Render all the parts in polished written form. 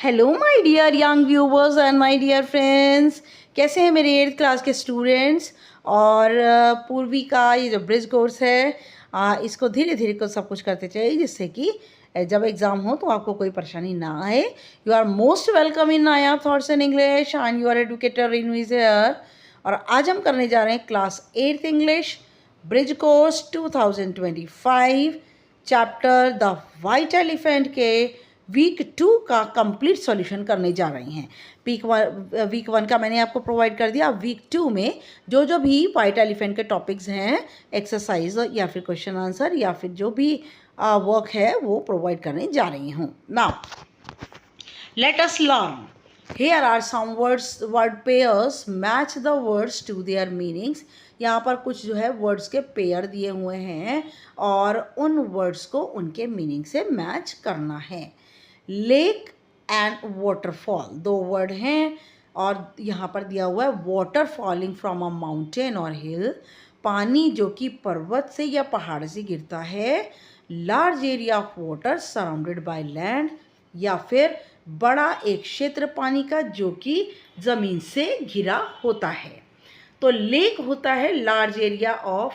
Hello my dear young viewers and my dear friends, कैसे हैं मेरे 8th क्लास के स्टूडेंट्स। और पूर्वी का ये जो ब्रिज कोर्स है, इसको धीरे धीरे को सब कुछ करते चाहिए जिससे कि जब एग्ज़ाम हो तो आपको कोई परेशानी ना आए। You are most welcome in Nayab thoughts in English and you are educator in is here. और आज हम करने जा रहे हैं class 8th English bridge course 2025 chapter the white elephant के वीक 2 का कंप्लीट सॉल्यूशन करने जा रहे हैं। वीक 1 का मैंने आपको प्रोवाइड कर दिया। वीक 2 में जो जो भी वाइट एलिफेंट के टॉपिक्स हैं, एक्सरसाइज या फिर क्वेश्चन आंसर या फिर जो भी वर्क है वो प्रोवाइड करने जा रही हूँ। Now let us learn. Here are some words, word pairs match the words to their meanings। यहाँ पर कुछ जो है वर्ड्स के पेयर दिए हुए हैं और उन वर्ड्स को उनके मीनिंग से मैच करना है। लेक एंड वाटरफॉल दो वर्ड हैं और यहाँ पर दिया हुआ है water falling from a mountain और हिल, पानी जो कि पर्वत से या पहाड़ से गिरता है। Large area of water surrounded by land, या फिर बड़ा एक क्षेत्र पानी का जो कि ज़मीन से घिरा होता है। तो लेक होता है large area of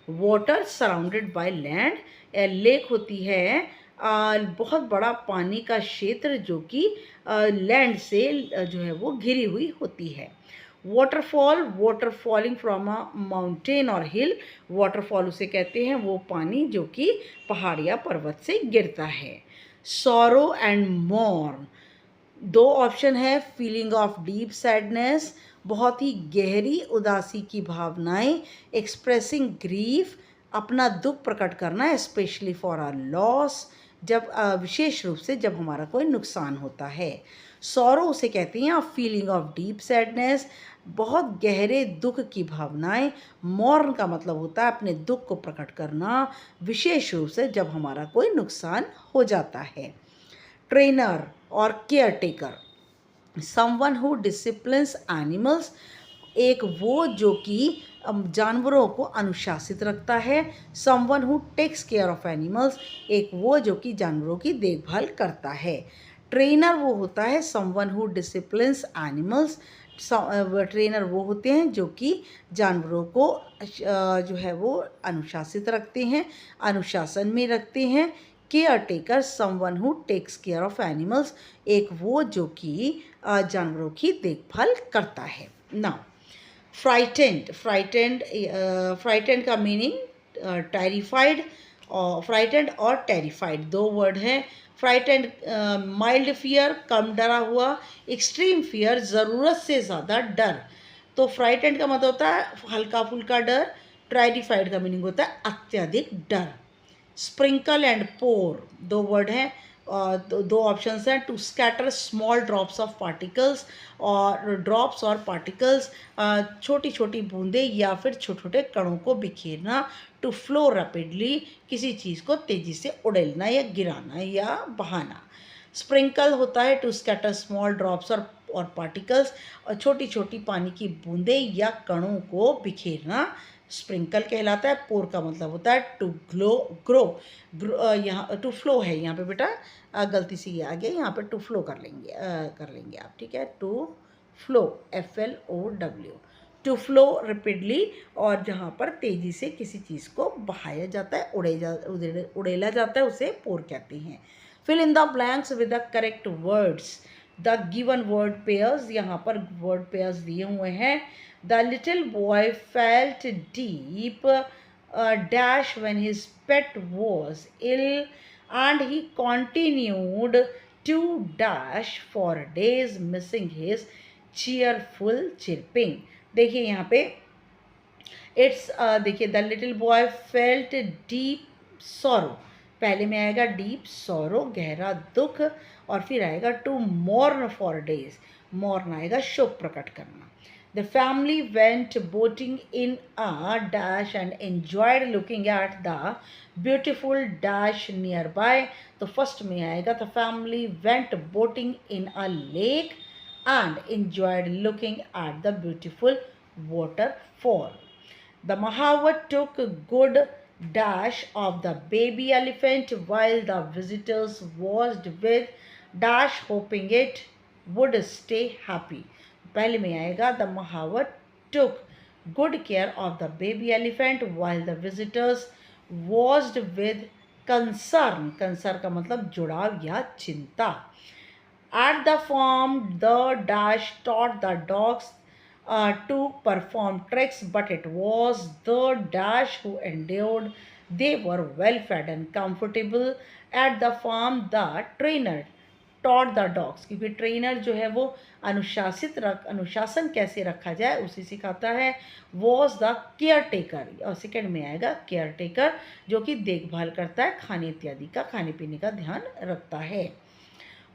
water surrounded by land. Lake होती है बहुत बड़ा पानी का क्षेत्र जो कि लैंड से जो है वो घिरी हुई होती है। Waterfall, water falling from a mountain और हिल, वाटरफॉल उसे कहते हैं वो पानी जो कि पहाड़ या पर्वत से गिरता है। सॉरो एंड मॉर्न दो ऑप्शन है। फीलिंग ऑफ डीप सैडनेस, बहुत ही गहरी उदासी की भावनाएं। एक्सप्रेसिंग ग्रीफ, अपना दुख प्रकट करना। स्पेशली फॉर अ लॉस, जब विशेष रूप से जब हमारा कोई नुकसान होता है। सॉरो उसे कहते हैं फीलिंग ऑफ डीप सैडनेस, बहुत गहरे दुख की भावनाएं। मॉर्न का मतलब होता है अपने दुख को प्रकट करना, विशेष रूप से जब हमारा कोई नुकसान हो जाता है। ट्रेनर और care taker, someone who disciplines animals, एक वो जो कि जानवरों को अनुशासित रखता है। Someone who takes care of animals, एक वो जो कि जानवरों की देखभाल करता है। ट्रेनर वो होता है someone who disciplines animals, trainer वो होते हैं जो कि जानवरों को जो है वो अनुशासित रखते हैं, अनुशासन में रखते हैं। Care taker, someone who takes care of animals, एक वो जो कि जानवरों की देखभाल करता है। नाउ फ्राइटेंड, फ्राइटेंड का मीनिंग टेरिफाइड, और फ्राइटेंड और टेरिफाइड दो वर्ड हैं। फ्राइटेंड माइल्ड फियर, कम डरा हुआ। एक्सट्रीम फियर, ज़रूरत से ज़्यादा डर। तो फ्राइटेंड का मतलब होता है हल्का फुल्का डर, टेरिफाइड का मीनिंग होता है अत्यधिक डर। स्प्रिंकल एंड पोर दो वर्ड हैं, दो ऑप्शंस हैं। To scatter small drops of particles, और ड्रॉप्स और पार्टिकल्स छोटी छोटी बूंदें या फिर छोटे छोटे कणों को बिखेरना। टू फ्लो रैपिडली, किसी चीज़ को तेज़ी से उड़ेलना या गिराना या बहाना। स्प्रिंकल होता है टू स्कैटर स्मॉल ड्रॉप्स और पार्टिकल्स, और छोटी छोटी पानी की बूंदें या कणों को बिखेरना स्प्रिंकल कहलाता है। पोर का मतलब होता है टू ग्रो, यहाँ टू फ्लो है यहाँ पे बेटा, गलती से ये आ गया, यहाँ पे टू फ्लो कर लेंगे आप, ठीक है। To flow, FLOW, to flow rapidly, और जहाँ पर तेज़ी से किसी चीज़ को बहाया जाता है, उड़ेला जाता है, उसे पोर कहते हैं। Fill in the blanks with the correct words. The given word pairs, यहाँ पर वर्ड पेयर्स दिए हुए हैं। The little boy felt deep dash when his pet was ill, and he continued to dash for days, missing his cheerful chirping। देखिए यहाँ पे देखिए the little boy felt deep sorrow, पहले में आएगा डीप सॉरो गहरा दुख, और फिर आएगा to mourn for days, mourn आएगा शोक प्रकट करना। The family went boating in a dash and enjoyed looking at the beautiful dash nearby। तो फर्स्ट में आएगा the family went boating in a lake and enjoyed looking at the beautiful waterfall। The Mahavat took good dash of the baby elephant while the visitors watched with dash hoping it would stay happy. पहले में आएगा the mahout took good care of the baby elephant while the visitors watched with concern. Concern का मतलब जुड़ाव या चिंता। At the farm, the dash taught the dogs to perform tricks, but it was the dash who endured. They were well fed and comfortable. At the farm, the trainer taught the dogs, क्योंकि trainer जो है वो अनुशासन कैसे रखा जाए उसे सिखाता है। वॉज द केयर टेकर, और सेकेंड में आएगा केयर टेकर, जो कि देखभाल करता है, खाने इत्यादि का, खाने पीने का ध्यान रखता है।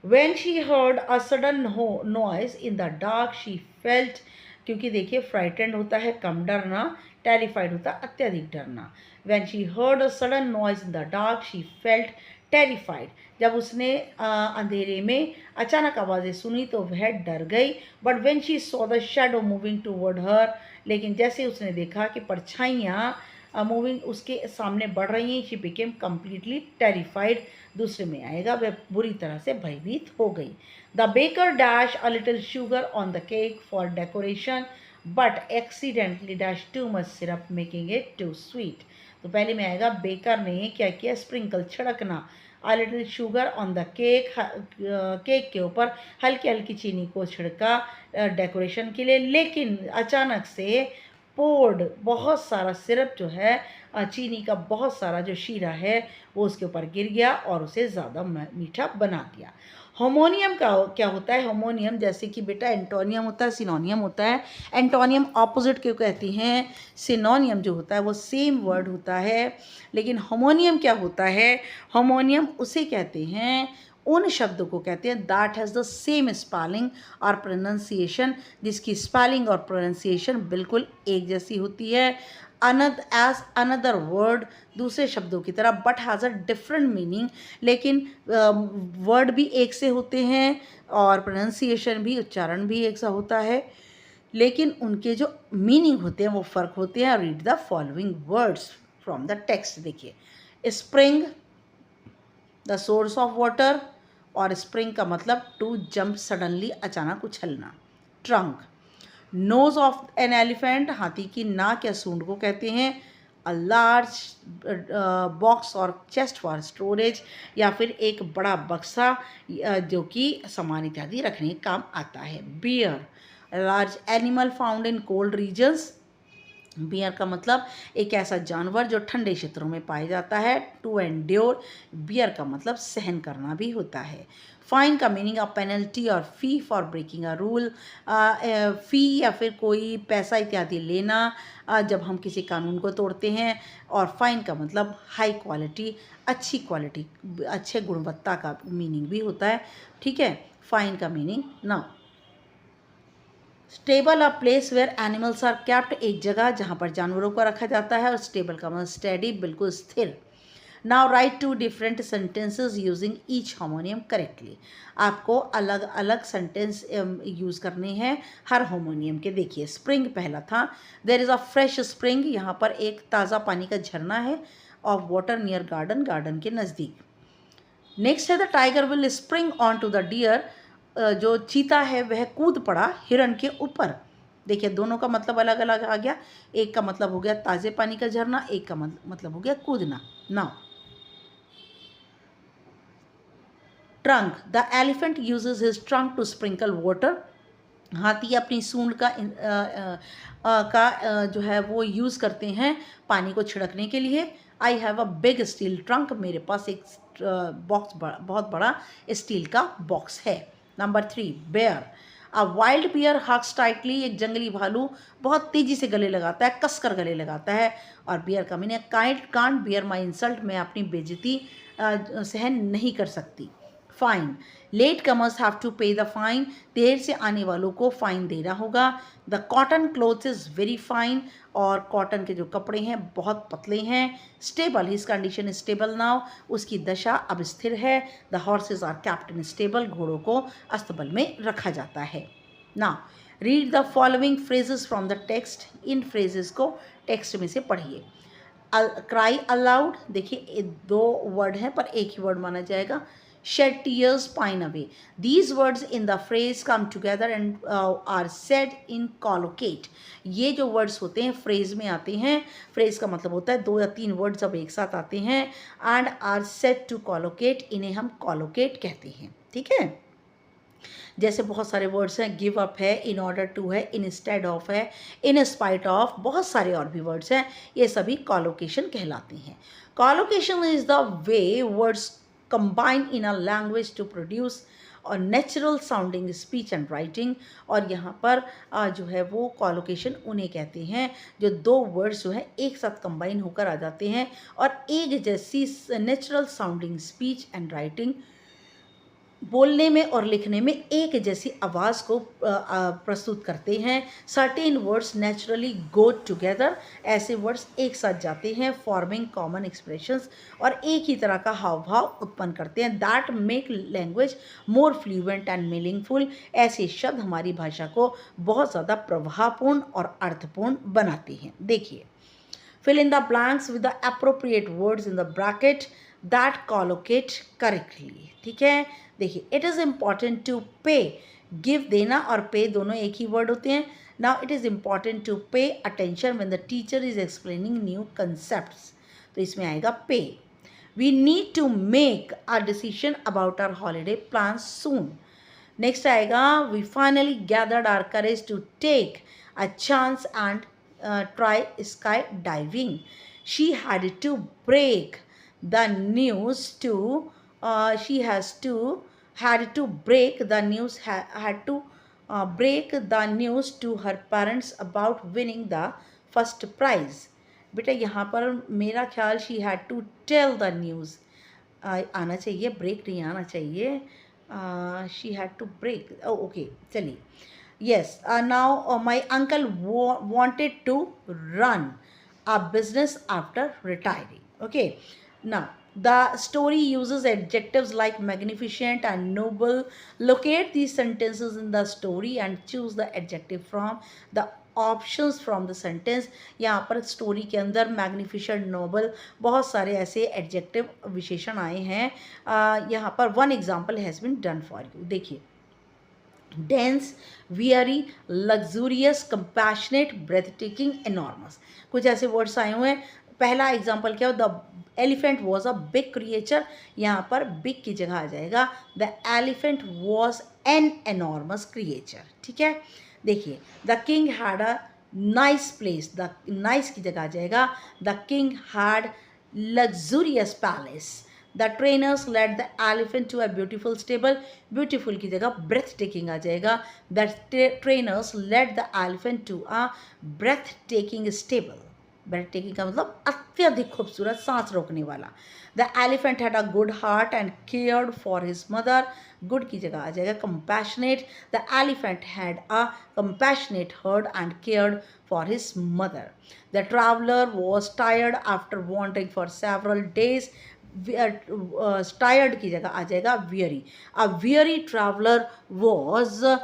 When she heard a sudden noise in the dark, she felt, क्योंकि देखिए frightened होता है कम डरना, terrified होता है अत्यधिक डरना। When she heard a sudden noise in the dark, she felt terrified। जब उसने अंधेरे में अचानक आवाज़ें सुनी तो वह डर गई। But when she saw the shadow moving toward her, लेकिन जैसे उसने देखा कि परछाइयाँ मूविंग उसके सामने बढ़ रही हैं, शी बिकेम कम्प्लीटली टेरिफाइड। दूसरे में आएगा वह बुरी तरह से भयभीत हो गई। The baker dash a little sugar on the cake for decoration but accidentally dash too much syrup making it too sweet. तो पहले में आएगा बेकर ने क्या किया, स्प्रिंकल छिड़कना, अ little sugar on the cake, cake के ऊपर हल्की हल्की चीनी को छिड़का डेकोरेशन के लिए, लेकिन अचानक से पोर्ड बहुत सारा सिरप जो है चीनी का बहुत सारा जो शीरा है वो उसके ऊपर गिर गया और उसे ज़्यादा मीठा बना दिया। होमोनियम का क्या होता है, होमोनियम जैसे कि बेटा एंटोनियम होता है, सिनोनियम होता है। एंटोनियम ऑपोजिट क्यों कहती हैं, सिनोनियम जो होता है वो सेम वर्ड होता है, लेकिन होमोनियम क्या होता है, होमोनियम उसे कहते हैं, उन शब्दों को कहते हैं that has the same spelling और प्रोनाउंसिएशन, जिसकी स्पेलिंग और प्रोनाउंसिएशन बिल्कुल एक जैसी होती है। अनदर वर्ड, दूसरे शब्दों की तरह, but has a different meaning, लेकिन वर्ड भी एक से होते हैं और प्रोनाउंसिएशन भी, उच्चारण भी एक सा होता है, लेकिन उनके जो मीनिंग होते हैं वो फ़र्क होते हैं। Read the following words from the text. देखिए, spring the source of water, और स्प्रिंग का मतलब टू जंप सडनली, अचानक उछलना। Trunk, nose of an elephant, हाथी की नाक या सूंड को कहते हैं। अ लार्ज बॉक्स और चेस्ट फॉर स्टोरेज, या फिर एक बड़ा बक्सा जो कि सामान इत्यादि रखने के काम आता है। Bear, large animal found in cold regions, bear का मतलब एक ऐसा जानवर जो ठंडे क्षेत्रों में पाया जाता है। टू एंड्योर, बियर का मतलब सहन करना भी होता है। फाइन का मीनिंग अ पेनल्टी और fee for breaking a rule, fee या फिर कोई पैसा इत्यादि लेना जब हम किसी कानून को तोड़ते हैं। और फाइन का मतलब हाई क्वालिटी, अच्छी क्वालिटी, अच्छे गुणवत्ता का मीनिंग भी होता है। ठीक है, फाइन का मीनिंग ना। Stable a place where animals are kept, एक जगह जहाँ पर जानवरों को रखा जाता है। और स्टेबल का मतलब स्टेडी, बिल्कुल स्थिर। Now write two different sentences using each homonym correctly, आपको अलग अलग सेंटेंस यूज़ करने हैं हर होमोनियम के। देखिए, स्प्रिंग पहला था, there is a fresh spring, यहाँ पर एक ताज़ा पानी का झरना है। Of water near garden, garden के नज़दीक। नेक्स्ट है the tiger will spring on to the deer, जो चीता है वह कूद पड़ा हिरन के ऊपर। देखिए, दोनों का मतलब अलग अलग आ गया। एक का मतलब हो गया ताज़े पानी का झरना, एक का मतलब हो गया कूदना। Now trunk, the elephant uses his trunk to sprinkle water, हाथी अपनी सूंड का जो है वो यूज़ करते हैं पानी को छिड़कने के लिए। I have a big steel trunk, मेरे पास एक बॉक्स बहुत बड़ा स्टील का बॉक्स है। नंबर 3, बेयर, अ वाइल्ड बियर हग्स टाइटली, एक जंगली भालू बहुत तेज़ी से गले लगाता है, कसकर गले लगाता है। और बियर का meaning can't bear my insult, मैं अपनी बेइज्जती सहन नहीं कर सकती। Fine, late comers have to pay the fine, देर से आने वालों को फ़ाइन देना होगा। The cotton clothes is very fine, और कॉटन के जो कपड़े हैं बहुत पतले हैं। Stable, his condition stable now, उसकी दशा अब स्थिर है। The horses are kept in stable, घोड़ों को अस्तबल में रखा जाता है। ना read the following phrases from the text, in phrases को टेक्स्ट में से पढ़िए। क्राई अलाउड, देखिए 2 वर्ड हैं पर एक ही वर्ड माना जाएगा। shed tears, pine away. These words in the phrase come together and are said in collocate. ये जो वर्ड्स होते हैं फ्रेज में आते हैं, फ्रेज का मतलब होता है 2 या 3 वर्ड जब एक साथ आते हैं, एंड आर सेड टू कॉलोकेट, इन्हें हम कॉलोकेट कहते हैं। ठीक है, जैसे बहुत सारे वर्ड्स हैं, गिव अप है, इन ऑर्डर टू है, इंस्टेड ऑफ है, इन स्पाइट ऑफ, बहुत सारे और भी वर्ड्स हैं, ये सभी कॉलोकेशन कहलाते हैं। Collocation is the way words combine in a language to produce और natural sounding speech and writing. और यहाँ पर जो है वो कॉलोकेशन उन्हें कहते हैं जो 2 वर्ड्स जो है एक साथ कंबाइन होकर आ जाते हैं और एक जैसी natural sounding speech and writing, बोलने में और लिखने में एक जैसी आवाज़ को प्रस्तुत करते हैं। Certain words naturally go together, ऐसे वर्ड्स एक साथ जाते हैं, फॉर्मिंग कॉमन एक्सप्रेशंस, और एक ही तरह का हाव भाव उत्पन्न करते हैं। That make language more fluent and meaningful, ऐसे शब्द हमारी भाषा को बहुत ज़्यादा प्रभावपूर्ण और अर्थपूर्ण बनाते हैं। देखिए, fill in the blanks with the appropriate words in the bracket that collocate correctly। ठीक है, देखिए, it is important to pay, give देना और पे दोनों एक ही वर्ड होते हैं। Now it is important to pay attention when the teacher is explaining new concepts, तो इसमें आएगा pay. We need to make a decision about our holiday plan soon. Next आएगा, we finally gathered our courage to take a chance and try skydiving. She had to break the news to had to break the news had to break the news to her parents about winning the first prize। बेटा यहाँ पर मेरा ख्याल she had to tell the news आना चाहिए, break नहीं आना चाहिए। She had to break, okay, चलिए। Yes, now my uncle wanted to run a business after retiring. Okay, now the story uses adjectives like magnificent and noble. Locate these sentences in the story and choose the adjective from the options from the sentence. यहाँ पर story के अंदर magnificent, Nobel, बहुत सारे ऐसे adjective विशेषण आए हैं। यहाँ पर one example has been done for you. देखिए, dense, weary, luxurious, compassionate, breathtaking, enormous, कुछ ऐसे वर्ड्स आए हुए हैं। पहला एग्जाम्पल क्या हो, the elephant was a big creature, यहाँ पर बिग की जगह आ जाएगा the elephant was an enormous creature. ठीक है, देखिए, the king had a nice place, the nice की जगह आ जाएगा the king had luxurious palace. The trainers led the elephant to a beautiful stable, beautiful की जगह ब्रेथ टेकिंग आ जाएगा the trainers led the elephant to a breath taking stable. Breath taking का मतलब अत्यधिक खूबसूरत, सांस रोकने वाला। The elephant had a good heart and cared for his mother, good की जगह आ जाएगा compassionate, the elephant had a compassionate heart and cared for his mother. The traveler was tired after wandering for several days. Tired की जगह आ जाएगा weary. A weary traveler was a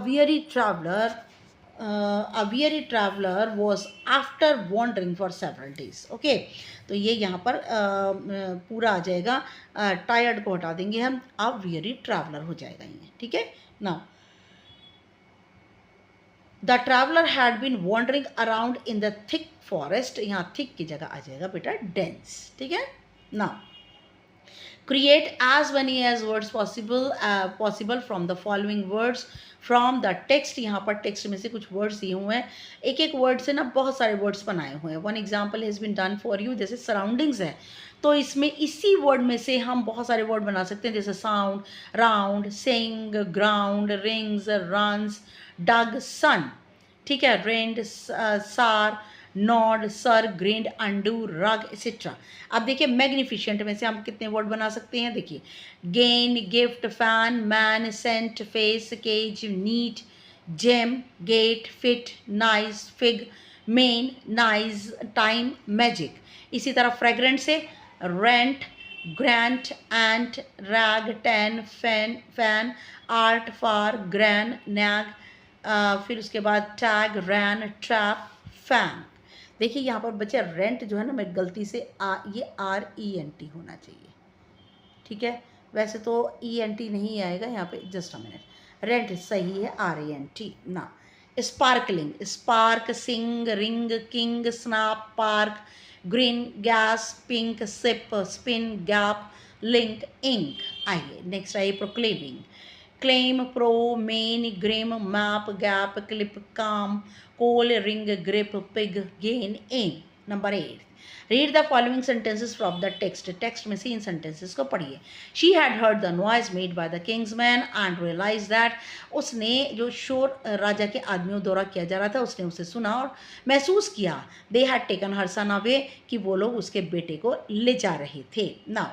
weary traveler was after wandering for several days. Okay, तो ये यहाँ पर पूरा आ जाएगा, टायर्ड को हटा देंगे हम, a weary traveler हो जाएगा ये। ठीक है, now the traveller had been wandering around in the thick forest, यहाँ थिक की जगह आ जाएगा बेटा डेंस। ठीक है, now create as many as words possible from the following words from the text। यहाँ पर टेक्स्ट में से कुछ वर्ड्स दिए हुए हैं, एक एक वर्ड से ना बहुत सारे वर्ड्स बनाए हुए हैं। One example has been done for you, जैसे सराउंडिंग्स है तो इसमें इसी वर्ड में से हम बहुत सारे वर्ड बना सकते हैं, जैसे साउंड, राउंड, सिंग, ग्राउंड, रिंग्स, रन्स, डग, सन। ठीक है, रेंड, सार, नॉड, सर, ग्रिंड, अंडू, रग, एक्सेट्रा। अब देखिए, मैग्निफिशेंट में से हम कितने वर्ड बना सकते हैं, देखिए, gain, gift, fan, man, cent, face, cage, neat, gem, get, fit, nice, fig, men, nice, time, magic. इसी तरह फ्रेग्रेंट से rent, grant, ant, rag, ten, fan, art, far, gran, nag, फिर उसके बाद टैग, रैन, ट्रैप, फैन। देखिए यहाँ पर बच्चे रेंट जो है ना, मैं गलती से ये RENT होना चाहिए। ठीक है, वैसे तो ENT नहीं आएगा यहाँ पे, जस्ट अ मिनट। रेंट सही है, RANT ना। Sparkling, spark, sing, ring, king, snap, park, green, gas, pink, sip, spin, gap, link, ink. आइए नेक्स्ट आइए proclaiming, claim, pro, main, grim, map, gap, clip, calm, coal, ring, grip, pig, gain, aim. Number 8, read the following sentences from the text, text में से इन sentences को पढ़िए। She had heard the noise made by the king's man and realise that, उसने जो शोर राजा के आदमियों द्वारा किया जा रहा था उसने उसे सुना और महसूस किया। They had taken her son away, कि वो लोग उसके बेटे को ले जा रहे थे। नाउ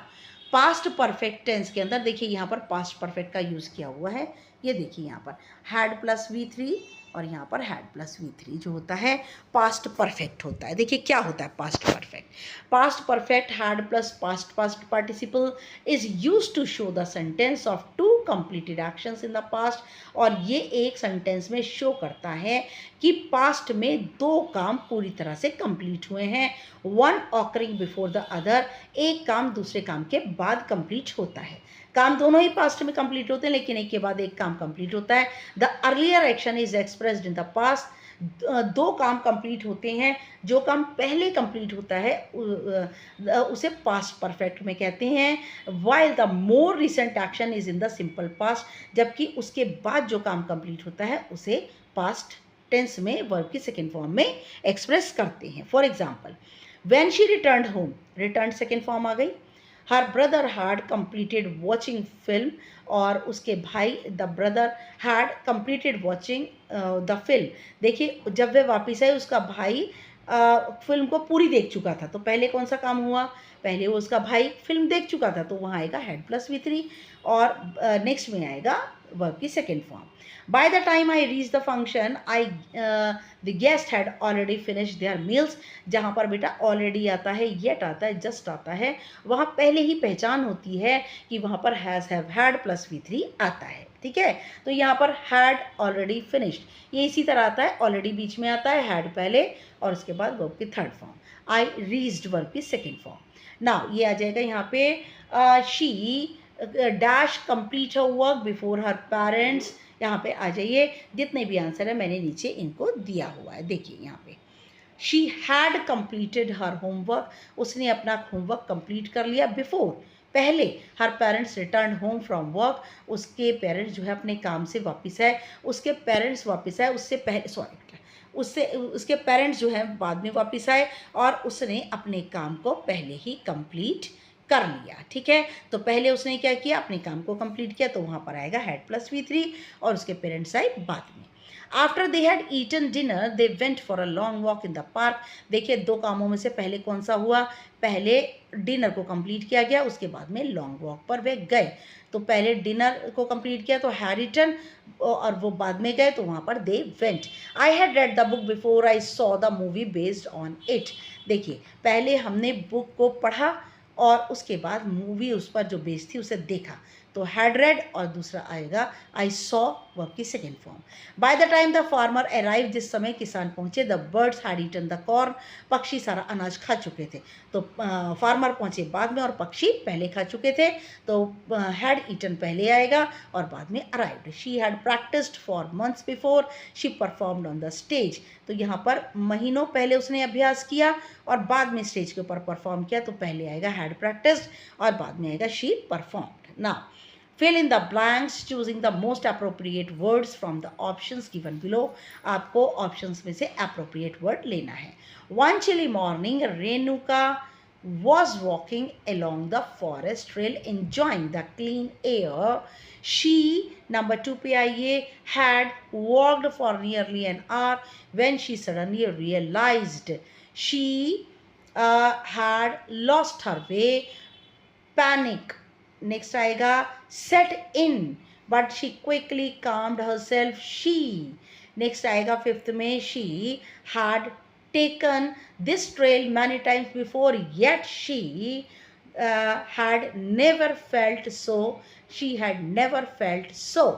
पास्ट परफेक्ट टेंस के अंदर देखिए यहाँ पर पास्ट परफेक्ट का यूज़ किया हुआ है। ये देखिए यहाँ पर हैड प्लस V3 और यहाँ पर हैड प्लस V3 जो होता है पास्ट परफेक्ट होता है। देखिए क्या होता है past perfect. Past perfect had plus past past participle is used to show the sentence of two completed actions in the past, और ये एक सेंटेंस में शो करता है कि पास्ट में दो काम पूरी तरह से कंप्लीट हुए हैं। One occurring before the other, एक काम दूसरे काम के बाद कंप्लीट होता है। काम दोनों ही पास्ट में कंप्लीट होते हैं, लेकिन एक के बाद एक काम कंप्लीट होता है। The earlier action is expressed in the past, दो काम कंप्लीट होते हैं, जो काम पहले कंप्लीट होता है उसे पास्ट परफेक्ट में कहते हैं। While the more recent action is in the simple past, जबकि उसके बाद जो काम कंप्लीट होता है उसे पास्ट टेंस में वर्ब की सेकेंड फॉर्म में एक्सप्रेस करते हैं। For example, when she returned home, return second form आ गई। Her brother had completed watching film, और उसके भाई the brother had completed watching the film. देखिए जब वे वापस आए उसका भाई फिल्म को पूरी देख चुका था। तो पहले कौन सा काम हुआ, पहले वो उसका भाई फिल्म देख चुका था, तो वहाँ आएगा हैड प्लस V3, और नेक्स्ट में आएगा वर्ब की second form. By the time I reach the function I the guest had already finish their meals, जहाँ पर बेटा ऑलरेडी आता है, येट आता है, जस्ट आता है, वहाँ पहले ही पहचान होती है कि वहाँ पर has, have, had plus V3 आता है। ठीक है, तो यहाँ पर हैड ऑलरेडी फिनिश्ड, ये इसी तरह आता है, ऑलरेडी बीच में आता है, हैड पहले और उसके बाद वर्ब की third form, I reached verb की सेकेंड फॉर्म। नाउ ये आ जाएगा यहाँ पे she dash complete her work before her parents. यहाँ पे आ जाइए, जितने भी आंसर है मैंने नीचे इनको दिया हुआ है। देखिए यहाँ पे she had completed her homework, उसने अपना होमवर्क कंप्लीट कर लिया बिफोर, पहले, her parents return home from work, उसके पेरेंट्स जो है अपने काम से वापस आए, उसके पेरेंट्स वापस आए उससे पहले, सॉरी, उससे उसके पेरेंट्स जो है बाद में वापस आए और उसने अपने काम को पहले ही कंप्लीट कर लिया। ठीक है, तो पहले उसने क्या किया, अपने काम को कंप्लीट किया, तो वहाँ पर आएगा हैड प्लस V3 और उसके पेरेंट्स आए बाद में। After they had eaten dinner they went for a long walk in the park. देखिए दो कामों में से पहले कौन सा हुआ, पहले डिनर को कंप्लीट किया गया, उसके बाद में लॉन्ग वॉक पर वे गए। तो पहले डिनर को कंप्लीट किया तो हैड ईटन, और वो बाद में गए तो वहाँ पर they went. I had read the book before I saw the movie based on it. देखिए पहले हमने बुक को पढ़ा और उसके बाद मूवी उस पर जो बेस्ड थी उसे देखा, तो हैड रेड, और दूसरा आएगा आई सॉ वर्ब की second form. By the time the farmer arrive, जिस समय किसान पहुंचे, the birds had eaten the corn, पक्षी सारा अनाज खा चुके थे। तो फार्मर पहुंचे बाद में और पक्षी पहले खा चुके थे, तो हैड ईटन पहले आएगा और बाद में arrived. She had practised for months before she performed on the stage. तो यहाँ पर महीनों पहले उसने अभ्यास किया और बाद में स्टेज के ऊपर परफॉर्म किया, तो पहले आएगा हैड प्रैक्टिस्ड और बाद में आएगा she performed. Now fill in the blanks choosing the most appropriate words from the options given below। आपको options में से appropriate word लेना है। One chilly morning Renuka was walking along the forest trail enjoying the clean air। She, number 2 पे आइए, had walked for nearly an hour when she suddenly realized she had lost her way। Panic, next आएगा set in, but she quickly calmed herself. She, next आएगा fifth में, she had taken this trail many times before yet she had never felt so. She had never felt so.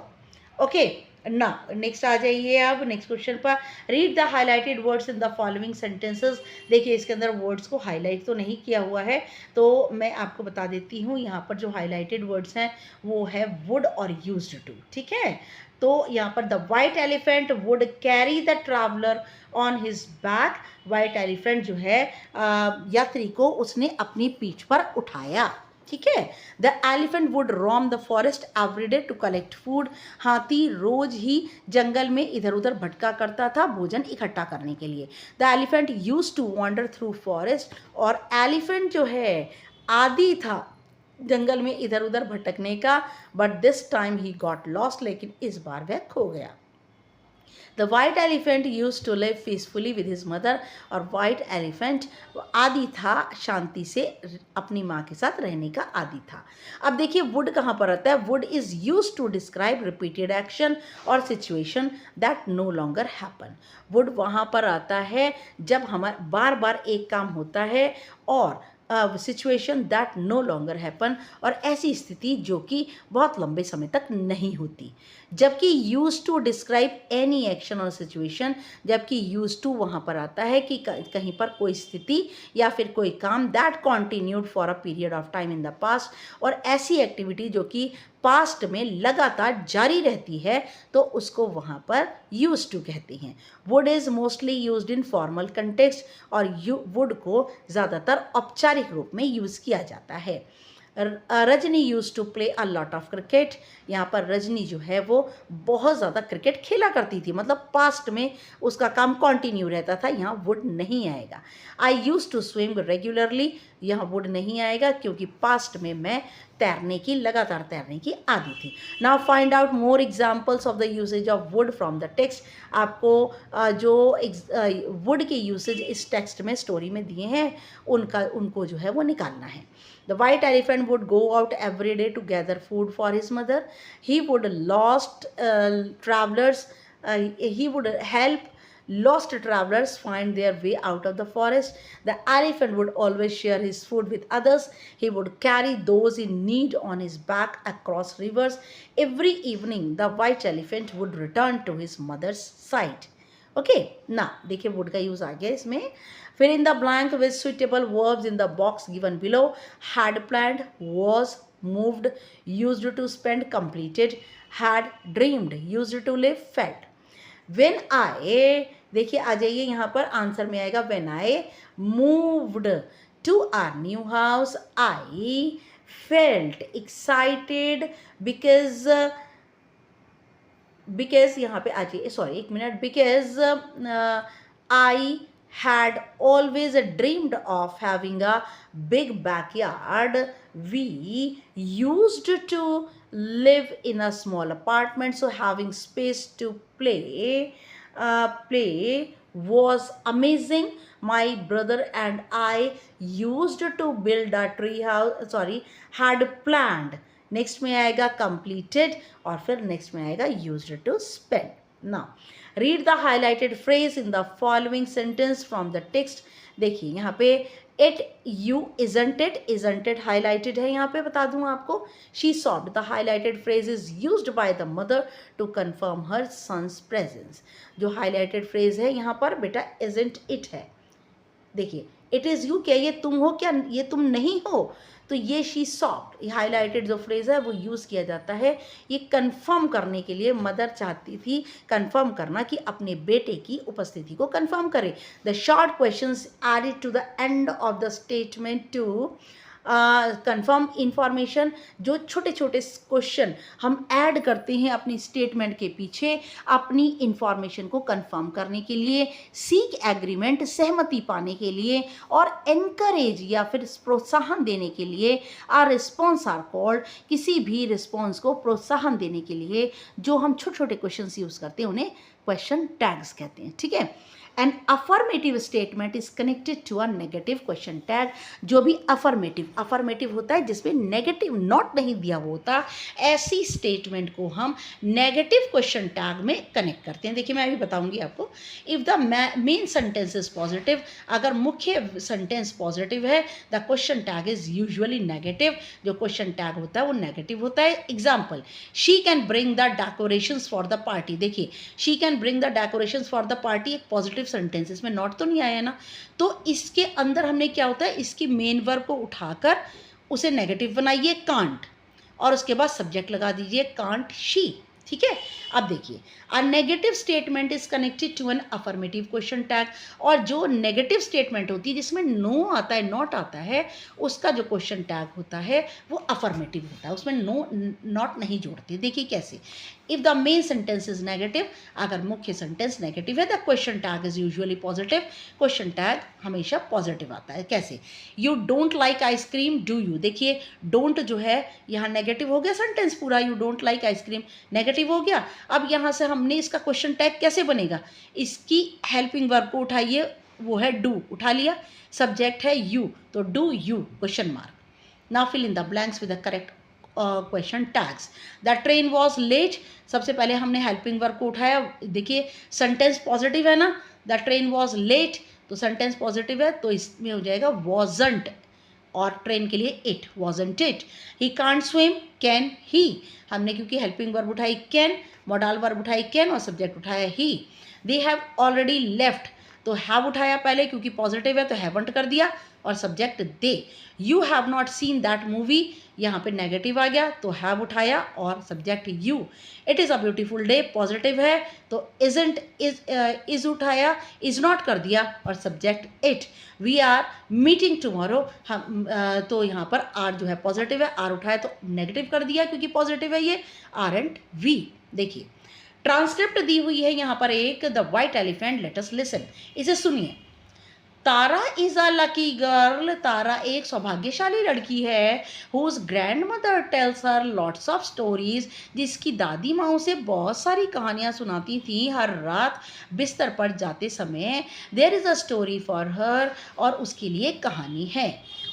Okay, ना next आ जाइए अब next question पर। Read the highlighted words in the following sentences. देखिए इसके अंदर words को highlight तो नहीं किया हुआ है, तो मैं आपको बता देती हूँ। यहाँ पर जो हाईलाइटेड वर्ड्स हैं वो है वुड और यूज्ड टू, ठीक है। तो यहाँ पर the white elephant would carry the traveller on his back. White elephant जो है यात्री को उसने अपनी पीठ पर उठाया, ठीक है। The elephant would roam the forest everyday to collect food. हाथी रोज ही जंगल में इधर उधर भटका करता था भोजन इकट्ठा करने के लिए। The elephant use to wander through forest. और एलिफेंट जो है आदी था जंगल में इधर उधर भटकने का, but this time he got lost, लेकिन इस बार वह खो गया। The white elephant use to live peacefully with his mother. और वाइट एलिफेंट आदि था शांति से अपनी माँ के साथ रहने का आदि था। अब देखिए वुड कहाँ पर आता है। Would is use to describe repeated action और situation that no longer happen. Would वहाँ पर आता है जब हमारा बार बार एक काम होता है और situation that no longer happen, और ऐसी स्थिति जो कि बहुत लंबे समय तक नहीं होती। जबकि use to describe any action और सिचुएशन, जबकि यूज टू वहाँ पर आता है कि कहीं पर कोई स्थिति या फिर कोई काम that continued for a period of time in the past, और ऐसी एक्टिविटी जो कि पास्ट में लगातार जारी रहती है, तो उसको वहाँ पर यूज टू कहते हैं। Would is mostly used in formal context, और वुड को ज़्यादातर औपचारिक रूप में यूज़ किया जाता है। Rajni use to play a lot of cricket. यहाँ पर रजनी जो है वो बहुत ज़्यादा क्रिकेट खेला करती थी, मतलब पास्ट में उसका काम कंटिन्यू रहता था, यहाँ वुड नहीं आएगा। आई यूज टू स्विम रेगुलरली, यहाँ वुड नहीं आएगा क्योंकि पास्ट में मैं लगातार तैरने की आदी थी। Now find out more examples of the usage of wood from the text. आपको जो वुड के यूसेज इस टेक्स्ट में स्टोरी में दिए हैं उनको जो है वो निकालना है। The white elephant would go out every day to gather food for his mother. He would he would help lost travelers find their way out of the forest. The elephant would always share his food with others. He would carry those in need on his back across rivers. Every evening, the white elephant would return to his mother's side. Okay ना देखिए would का use आ गया इसमें। फिर in the blank with suitable verbs in the box given below. Had planned, was, moved, used to spend, completed, had dreamed, used to live, felt. When I, देखिए आ जाइए यहाँ पर आंसर में आएगा when I moved to our new house I felt excited because यहाँ पे आ जाइए, सॉरी एक minute, because I had always dreamed of having a big backyard. We used to live in a small apartment, so having space to play was amazing. My brother and I used to build a tree house, had planned. Next में आएगा completed, और फिर next में आएगा used to spend. Now read the highlighted phrase in the following sentence from the text. देखिए यहाँ पे it, you, isn't it highlighted है, यहाँ पे बता दूँ आपको। She soft, the highlighted phrase is used by the mother to confirm her son's presence. जो हाईलाइटेड फ्रेज है यहाँ पर बेटा इजंट इट है। देखिए इट इज़ यू, क्या ये तुम हो, क्या ये तुम नहीं हो, तो ये शी सॉफ्ट हाईलाइटेड जो फ्रेज है वो यूज़ किया जाता है ये कंफर्म करने के लिए। मदर चाहती थी कंफर्म करना कि अपने बेटे की उपस्थिति को कंफर्म करे। The short questions added to the end of the statement to confirm information. जो छोटे छोटे क्वेश्चन हम ऐड करते हैं अपनी स्टेटमेंट के पीछे अपनी इंफॉर्मेशन को कंफर्म करने के लिए, सीक एग्रीमेंट सहमति पाने के लिए, और एनकरेज या फिर प्रोत्साहन देने के लिए। आर रिस्पॉन्स आर कॉल्ड, किसी भी रिस्पॉन्स को प्रोत्साहन देने के लिए जो हम छोटे छोटे क्वेश्चन यूज़ करते हैं उन्हें क्वेश्चन टैग्स कहते हैं, ठीक है। An affirmative statement is connected to a negative question tag. जो भी अफर्मेटिव होता है जिसमें नेगेटिव नॉट नहीं दिया होता, ऐसी स्टेटमेंट को हम नेगेटिव क्वेश्चन टैग में कनेक्ट करते हैं। देखिए मैं अभी बताऊंगी आपको। If the main sentence is positive, अगर मुख्य सेंटेंस पॉजिटिव है, the question tag is usually negative. जो क्वेश्चन टैग होता है वो नेगेटिव होता है। Example, she can bring the decorations for the party. देखिए she can bring the decorations for the party एक पॉजिटिव सेंटेंस, इसमें नॉट तो नहीं आया ना, तो इसके अंदर हमने क्या होता है, इसकी मेन वर्ब को उठाकर उसे नेगेटिव बनाइए कांट, और उसके बाद सब्जेक्ट लगा दीजिए कांट शी। ठीक है, अब देखिए a negative statement is connected to an affirmative question tag. और जो नेगेटिव स्टेटमेंट होती है जिसमें नो आता है, नॉट आता है, उसका जो क्वेश्चन टैग होता है वो अफर्मेटिव होता है, उसमें नो नॉट नहीं जोड़ते। देखिए कैसे, if the main sentence is negative, अगर मुख्य सेंटेंस नेगेटिव है, the question tag is usually positive. Question tag हमेशा पॉजिटिव आता है। कैसे, you don't like ice cream do you. देखिए डोंट जो है यहाँ नेगेटिव हो गया, सेंटेंस पूरा you don't like ice cream negative हो गया। अब यहाँ से हमने इसका क्वेश्चन टैग कैसे बनेगा, इसकी हेल्पिंग वर्ब को उठाइए, वो है डू, उठा लिया, सब्जेक्ट है यू, तो do you question mark. Now fill in the blanks with the correct question tags. The train was late, सबसे पहले हमने हेल्पिंग वर्ब को उठाया। देखिए सेंटेंस पॉजिटिव है ना, द ट्रेन वॉज लेट, तो सेंटेंस पॉजिटिव है तो इसमें हो जाएगा वॉजंट, और ट्रेन के लिए it, wasn't it. He can't swim, can he, हमने क्योंकि हेल्पिंग वर्ब उठाई कैन, मॉडल वर्ब उठाई कैन, और सब्जेक्ट उठाया ही। दे हैव ऑलरेडी लेफ्ट, तो हैव उठाया पहले क्योंकि पॉजिटिव है तो हैवंट कर दिया, और subject they. You have not seen that movie, यहाँ पे नेगेटिव आ गया तो हैव उठाया और subject you. It is a beautiful day, positive है तो इजंट, इज उठाया, इज नॉट कर दिया और subject it. We are meeting tomorrow, हम तो यहाँ पर आर जो है पॉजिटिव है, आर उठाया तो नेगेटिव कर दिया क्योंकि पॉजिटिव है ये, आर एंड वी। देखिए ट्रांसक्रिप्ट दी हुई है यहाँ पर एक, the white elephant, let us listen, इसे सुनिए। Tara is a lucky girl, Tara एक सौभाग्यशाली लड़की है। Whose grandmother tells her lots of stories, जिसकी दादी माँ उसे बहुत सारी कहानियाँ सुनाती थी हर रात बिस्तर पर जाते समय। There is a story for her, और उसके लिए कहानी है।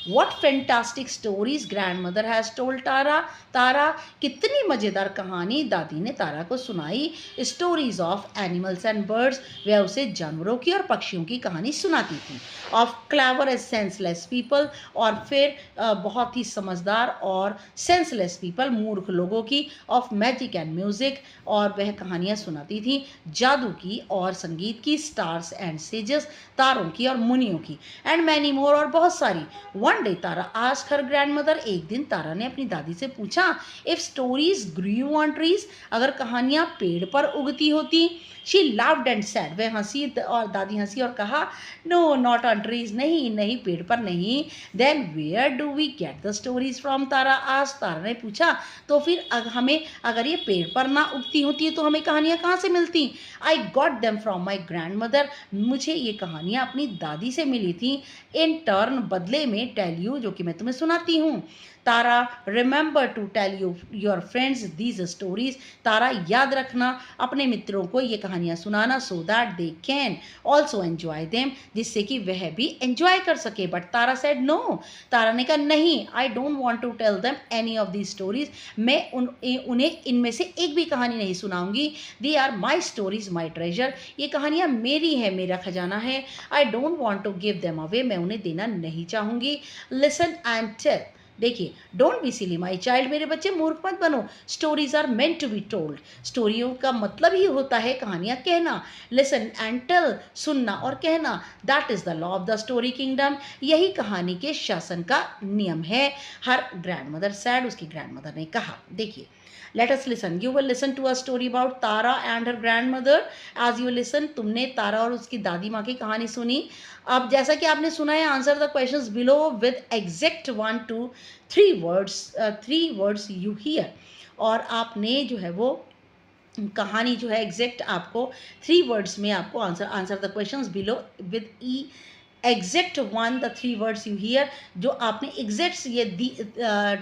What fantastic stories grandmother has told Tara, Tara कितनी मज़ेदार कहानी दादी ने तारा को सुनाई। Stories of animals and birds, वह उसे जानवरों की और पक्षियों की कहानी सुनाती थी। Of clever and senseless people, और फिर बहुत ही समझदार और सेंसलेस पीपल, मूर्ख लोगों की। ऑफ मैजिक एंड म्यूजिक, और वह कहानियाँ सुनाती थी जादू की और संगीत की। स्टार्स एंड सेजेस, तारों की और मुनियों की। एंड मैनी मोर, और बहुत सारी। One day Tara asked her grandmother, एक दिन तारा ने अपनी दादी से पूछा, if stories grew on trees, अगर कहानियाँ पेड़ पर उगती होती। शी लाफ्ड एंड सैड, वह हंसी और दादी हंसी और कहा, नो नॉट ऑन ट्रीज, नहीं नहीं पेड़ पर नहीं। Then where do we get the stories from, Tara आज, तारा ने पूछा तो फिर हमें, अगर ये पेड़ पर ना उगती होती है तो हमें कहानियाँ कहाँ से मिलती। I got them from my grand mother, मुझे ये कहानियाँ अपनी दादी से मिली थी। इन टर्न, बदले में, टेल यू, जो कि मैं तुम्हें सुनाती हूँ। Tara remember to tell your friends these stories, Tara याद रखना अपने मित्रों को ये कहानियाँ सुनाना, so that they can also enjoy them, जिससे कि वह भी एंजॉय कर सके। But Tara said no, Tara ने कहा नहीं, I don't want to tell them any of these stories, मैं उन्हें इनमें से एक भी कहानी नहीं सुनाऊंगी। They are my stories my treasure, ये कहानियाँ मेरी है, मेरा खजाना है। I don't want to give them away, मैं उन्हें देना नहीं चाहूँगी। लिसन एंड टेल, देखिए don't be silly my child, मेरे बच्चे मूर्ख मत बनो। Stories are meant to be told, स्टोरियों का मतलब ही होता है कहानियाँ कहना। लिसन एंड टेल, सुनना और कहना। That is the law of the story kingdom, यही कहानी के शासन का नियम है। हर ग्रैंड मदर सैड, उसकी ग्रैंड मदर ने कहा। देखिए let us listen, you will listen to a story about Tara and her grandmother। as you listen, तुमने तारा और उसकी दादी माँ की कहानी सुनी। अब जैसा कि आपने सुना है, answer the questions below with exact 1 to 3 words you here, और आपने जो है वो कहानी जो है एग्जैक्ट आपको 3 वर्ड्स में आपको answer the questions below with exact 1 the 3 words you here, जो आपने एग्जैक्ट ये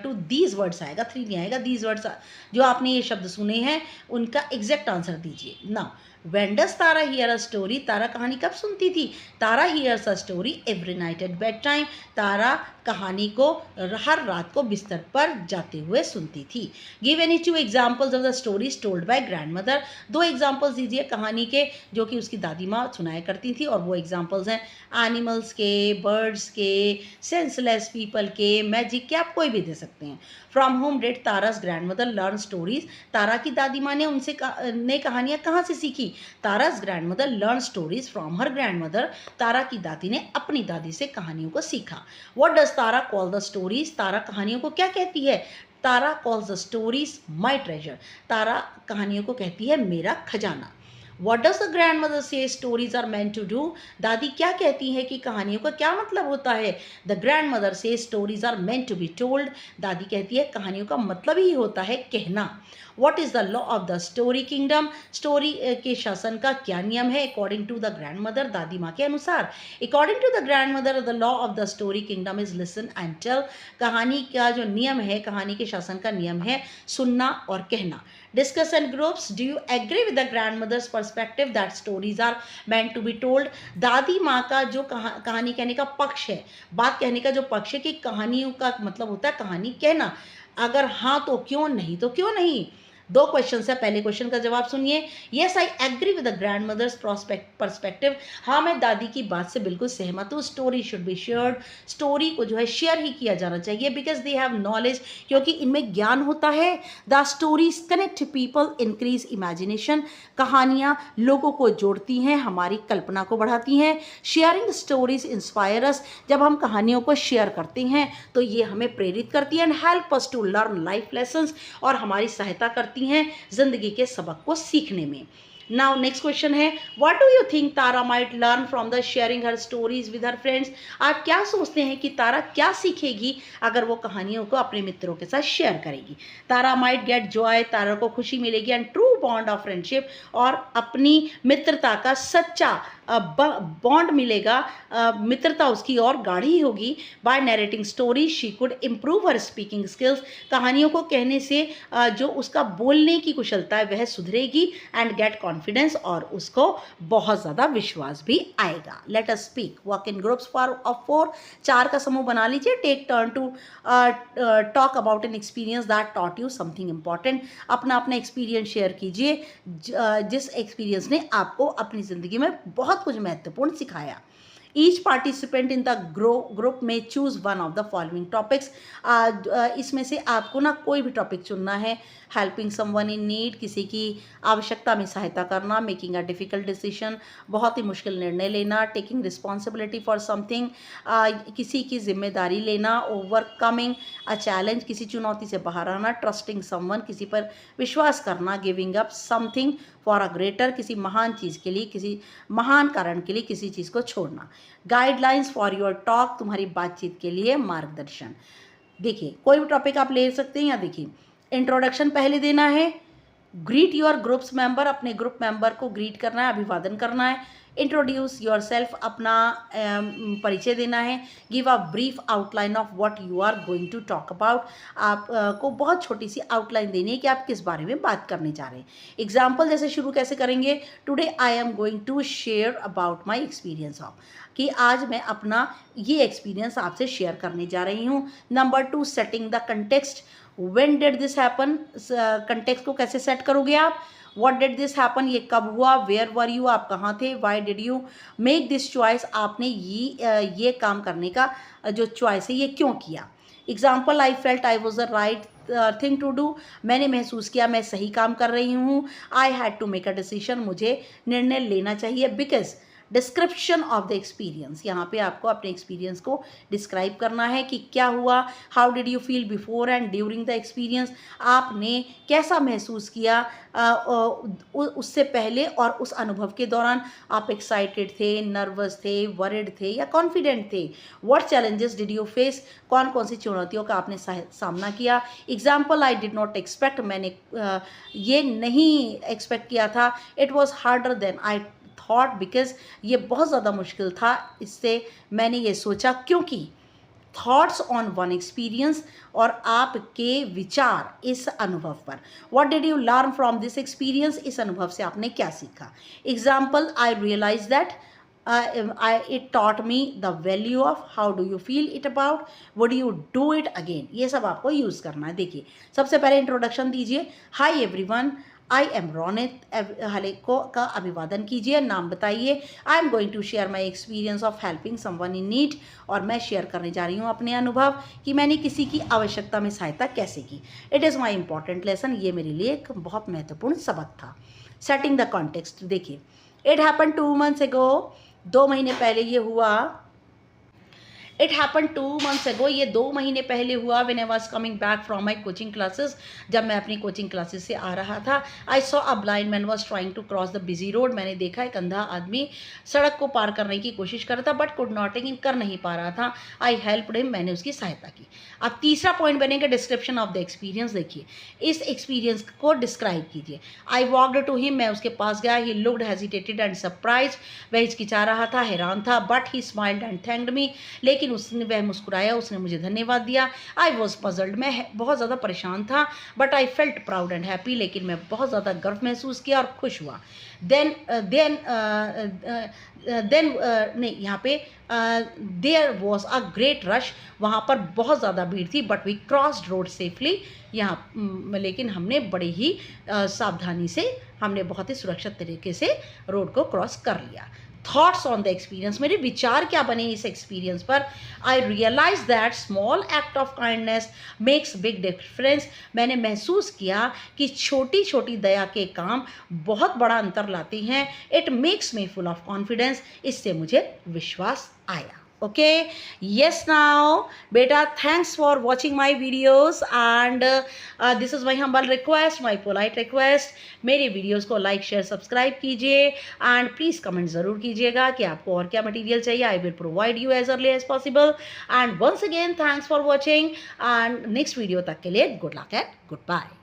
टू दीज वर्ड्स आएगा, 3 नहीं आएगा, दीज वर्ड्स जो आपने ये शब्द सुने हैं उनका एग्जैक्ट आंसर दीजिए। Now when does Tara hear a story, Tara कहानी कब सुनती थी? Tara hears a story every night at bedtime, Tara कहानी को हर रात को बिस्तर पर जाते हुए सुनती थी। Give any two examples of the stories told by grand mother, दो एग्जाम्पल्स दीजिए कहानी के जो कि उसकी दादी माँ सुनाया करती थी, और वो एग्जाम्पल्स हैं एनिमल्स के, बर्ड्स के, सेंसलेस पीपल के, मैजिक के, आप कोई भी दे सकते हैं। From home did Tara's grandmother learn stories, Tara की दादी माँ ने उनसे ने कहानियाँ कहाँ से सीखी? Tara's grandmother learn stories from her grandmother, Tara की दादी ने अपनी दादी से कहानियों को सीखा। What does Tara call the stories, Tara कहानियों को क्या कहती है? Tara calls the stories my treasure, Tara कहानियों को कहती है मेरा खजाना। What does the grandmother say stories are meant to do, दादी क्या कहती है कि कहानियों का क्या मतलब होता है? The grandmother says stories are meant to be told, दादी कहती है कहानियों का मतलब ही होता है कहना। What is the law of the story kingdom, story के शासन का क्या नियम है? According to the grandmother, दादी माँ के अनुसार। According to the grandmother, the law of the story kingdom is listen and tell, कहानी का जो नियम है, कहानी के शासन का नियम है सुनना और कहना। Discuss in groups, do you agree with the grandmother's perspective that stories are meant to be told, दादी माँ का जो कहानी कहने का पक्ष है, बात कहने का जो पक्ष है कि कहानियों का मतलब होता है कहानी कहना, अगर हाँ तो क्यों, नहीं तो क्यों नहीं। दो क्वेश्चन है, पहले क्वेश्चन का जवाब सुनिए। Yes I agree with the grandmother's मदर्स परस्पेक्टिव, हाँ मैं दादी की बात से बिल्कुल सहमत हूँ। Story should be shared, story को जो है शेयर ही किया जाना चाहिए, बिकॉज दे हैव नॉलेज, क्योंकि इनमें ज्ञान होता है। The stories connect people, increase imagination, कहानियाँ लोगों को जोड़ती हैं, हमारी कल्पना को बढ़ाती हैं। शेयरिंग स्टोरीज इंस्पायर अस, जब हम कहानियों को शेयर करते हैं तो ये हमें प्रेरित करती है। And help us to learn life lessons, और हमारी सहायता करती हैं जिंदगी के सबक को सीखने में। नाउ नेक्स्ट क्वेश्चन है, what do you think Tara might learn from the sharing her stories with her friends, आप क्या सोचते हैं कि तारा क्या सीखेगी अगर वो कहानियों को अपने मित्रों के साथ शेयर करेगी? तारा माइट गेट जॉय, तारा को खुशी मिलेगी। And true bond of friendship, और अपनी मित्रता का सच्चा बॉन्ड मिलेगा, मित्रता उसकी और गाढ़ी होगी। By narrating story she could improve her speaking skills, कहानियों को कहने से जो उसका बोलने की कुशलता है वह सुधरेगी। एंड गेट कॉन्फिडेंस, और उसको बहुत ज़्यादा विश्वास भी आएगा। Let us speak, work in groups of 4, 4 का समूह बना लीजिए। Take turn to talk about an experience that taught you something important, अपना अपना एक्सपीरियंस शेयर कीजिए जिस एक्सपीरियंस ने आपको अपनी ज़िंदगी में बहुत कुछ महत्वपूर्ण सिखाया। Each participant in the group में choose one of the following topics, इसमें से आपको ना कोई भी टॉपिक चुनना है। हेल्पिंग समवन इन नीड, किसी की आवश्यकता में सहायता करना। मेकिंग अ डिफ़िकल्ट डिसीजन, बहुत ही मुश्किल निर्णय लेना। टेकिंग रिस्पॉन्सिबिलिटी फॉर समथिंग, किसी की जिम्मेदारी लेना। ओवरकमिंग अ चैलेंज, किसी चुनौती से बाहर आना। ट्रस्टिंग समवन, किसी पर विश्वास करना। Giving up something for a greater, किसी महान चीज़ के लिए, किसी महान कारण के लिए किसी चीज़ को छोड़ना। गाइडलाइंस फॉर योर टॉक, तुम्हारी बातचीत के लिए मार्गदर्शन। देखिए कोई भी टॉपिक आप ले सकते हैं। या देखिए इंट्रोडक्शन पहले देना है। ग्रीट योर ग्रुप्स मेंबर, अपने ग्रुप मेंबर को ग्रीट करना है, अभिवादन करना है। इंट्रोड्यूस योर सेल्फ, अपना परिचय देना है। Give a brief outline of what you are going to talk about, आप को बहुत छोटी सी आउटलाइन देनी है कि आप किस बारे में बात करने जा रहे हैं। एग्जाम्पल जैसे शुरू कैसे करेंगे, today I am going to share about my experience of, कि आज मैं अपना ये एक्सपीरियंस आपसे शेयर करने जा रही हूँ। Number 2, setting the context, when did this happen, context को कैसे सेट करोगे आप। व्हाट डिड दिस हैपन, ये कब हुआ। वेयर वर यू, आप कहाँ थे। Why did you make this choice, आपने ये काम करने का जो चॉइस है ये क्यों किया। Example, I felt I was the right thing to do, मैंने महसूस किया मैं सही काम कर रही हूँ। I had to make a decision, मुझे निर्णय लेना चाहिए। Because description of the experience, यहाँ पे आपको अपने एक्सपीरियंस को डिस्क्राइब करना है कि क्या हुआ। How did you feel before and during the experience, आपने कैसा महसूस किया उससे पहले और उस अनुभव के दौरान। आप एक्साइटेड थे, नर्वस थे, वरिड थे या कॉन्फिडेंट थे। What challenges did you face, कौन कौन सी चुनौतियों का आपने सामना किया। Example, I did not expect, मैंने ये नहीं एक्सपेक्ट किया था। It was harder than I thought, because ये बहुत ज़्यादा मुश्किल था, इससे मैंने ये सोचा क्योंकि। थॉट्स ऑन वन एक्सपीरियंस, और आपके विचार इस अनुभव पर। What did you learn from this experience, इस अनुभव से आपने क्या सीखा। Example, I realize that it taught me the value of, how do you feel it about, would you do it again। ये सब आपको यूज़ करना है। देखिए, सबसे पहले इंट्रोडक्शन दीजिए। Hi everyone, I am Ronit, हले को का अभिवादन कीजिए, नाम बताइए। I am going to share my experience of helping someone in need, और मैं शेयर करने जा रही हूँ अपने अनुभव कि मैंने किसी की आवश्यकता में सहायता कैसे की। It is my important lesson, ये मेरे लिए एक बहुत महत्वपूर्ण सबक था। सेटिंग द कॉन्टेक्स्ट, देखिए, इट हैपन 2 months ago, 2 महीने पहले ये हुआ। इट हैपन 2 months ago, ये 2 महीने पहले हुआ। When I was coming back from my coaching classes, जब मैं अपनी कोचिंग क्लासेस से आ रहा था। I saw a blind man was trying to cross the busy road, मैंने देखा एक अंधा आदमी सड़क को पार करने की कोशिश कर रहा था, बट कुड नॉट, कर नहीं पा रहा था। आई हेल्प्ड हिम, मैंने उसकी सहायता की। अब तीसरा पॉइंट बनेगा डिस्क्रिप्शन ऑफ द एक्सपीरियंस। देखिए, इस एक्सपीरियंस को डिस्क्राइब कीजिए। आई वॉकड टू हिम, मैं उसके पास गया। He looked hesitated and surprise, वह हिचकिचा रहा था, हैरान था। But he smiled and thanked me, लेकिन वह मुस्कुराया, उसने मुझे धन्यवाद दिया। आई वॉज पजल्ड, मैं बहुत ज़्यादा परेशान था। But I felt proud and happy, लेकिन मैं बहुत ज़्यादा गर्व महसूस किया और खुश हुआ। देन नहीं, यहाँ पे there was a great rush, वहाँ पर बहुत ज़्यादा भीड़ थी। But we crossed road safely, यहाँ लेकिन हमने बड़े ही सावधानी से, हमने बहुत ही सुरक्षित तरीके से रोड को क्रॉस कर लिया। थॉट्स ऑन द एक्सपीरियंस, मेरे विचार क्या बने इस एक्सपीरियंस पर। I realize that small act of kindness makes big difference, मैंने महसूस किया कि छोटी छोटी दया के काम बहुत बड़ा अंतर लाते हैं। It makes me full of confidence, इससे मुझे विश्वास आया। Okay, yes, now beta, thanks for watching my videos, and this is my humble request, my polite request, मेरे वीडियोस को लाइक शेयर सब्सक्राइब कीजिए, एंड प्लीज़ कमेंट ज़रूर कीजिएगा कि आपको और क्या मटेरियल चाहिए। I will provide you as early as possible, and once again thanks for watching, and next video तक के लिए good luck and good bye.